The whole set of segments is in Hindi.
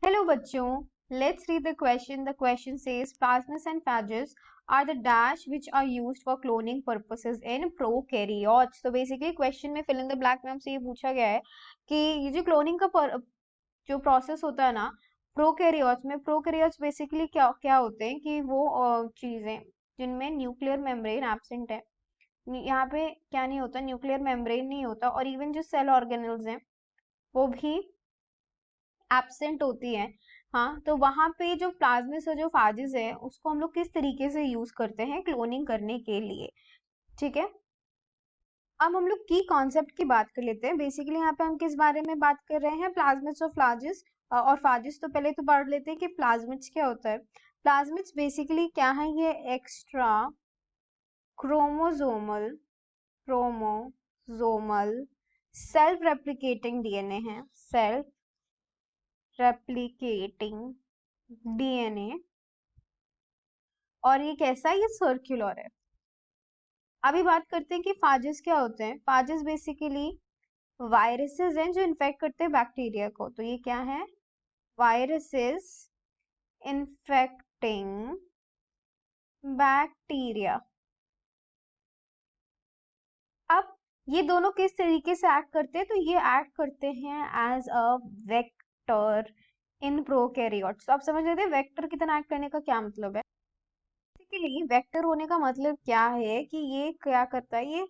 Hello बच्चों, let's read the question. The question says plasmids and phages are the dash which are used for cloning purposes in prokaryotes. So basically question में fill in the blank में हमसे ये पूछा गया है कि ये जो cloning का जो process होता है ना प्रोकैरियोट्स बेसिकली क्या क्या होते हैं कि वो चीजें जिनमें न्यूक्लियर मेम्ब्रेन एब्सेंट है। यहाँ पे क्या नहीं होता, न्यूक्लियर मेम्ब्रेन नहीं होता, और इवन जो सेल ऑर्गेनल्स हैं वो भी एब्सेंट होती है। हाँ, तो वहां पे जो प्लाज्मिड्स और जो फाजेस है उसको हम लोग किस तरीके से यूज करते हैं क्लोनिंग करने के लिए। ठीक है, अब हम लोग की कॉन्सेप्ट की बात कर लेते हैं। बेसिकली यहाँ पे हम किस बारे में बात कर रहे हैं, प्लाज्मिड्स और फ्लाजेस और फाजेस। तो पहले तो पढ़ लेते हैं कि प्लाज्मिड्स क्या होता है। प्लाज्मिड्स बेसिकली क्या है, ये extra chromosomal self replicating DNA है, सेल्फ रेप्लिकेटिंग डीएनए, और ये कैसा है, ये सर्कुलर है। अभी बात करते हैं कि फाजेस क्या होते हैं। फाजेस बेसिकली वायरसेस हैं जो इन्फेक्ट करते हैं बैक्टीरिया को। तो ये क्या है, वायरसेस इन्फेक्टिंग बैक्टीरिया। अब ये दोनों किस तरीके से एक्ट करते हैं, तो ये एक्ट करते हैं as a vector in prokaryotes. तो आप समझ लेते हैं वेक्टर की तरह एक्ट करने का क्या मतलब है। बेसिकली वेक्टर होने का मतलब क्या है कि ये क्या करता है, ये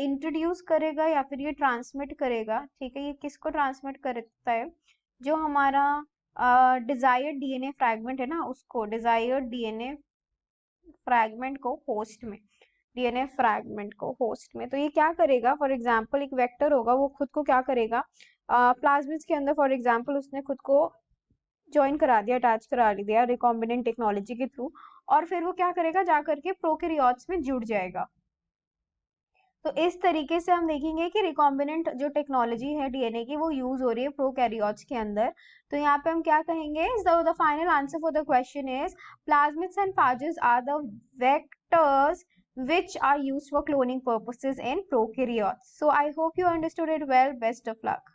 इंट्रोड्यूस करेगा या फिर ये ट्रांसमिट करेगा। ठीक है, ये किसको ट्रांसमिट करता है, जो हमारा डिजायर्ड डीएनए फ्रैगमेंट है ना, उसको डिजायर्ड डीएनए फ्रैगमेंट को होस्ट में, डीएनए फ्रैगमेंट को होस्ट में। तो ये क्या करेगा, फॉर एग्जांपल एक वेक्टर होगा, वो खुद को क्या करेगा, प्लाज्मिड्स के अंदर फॉर एग्जांपल उसने खुद को ज्वाइन करा दिया, अटैच करा दिया रिकॉम्बिनेंट टेक्नोलॉजी के थ्रू, और फिर वो क्या करेगा, जाकर के प्रोकैरियोट्स में जुड़ जाएगा। तो इस तरीके से हम देखेंगे कि रिकॉम्बिनेंट जो टेक्नोलॉजी है डीएनए की वो यूज हो रही है प्रोकैरियोट्स के अंदर। तो यहाँ पे हम क्या कहेंगे, the final answer for the question is plasmids and phages are the vectors which are used for cloning purposes in prokaryotes. So I hope you understood it well. Best of luck.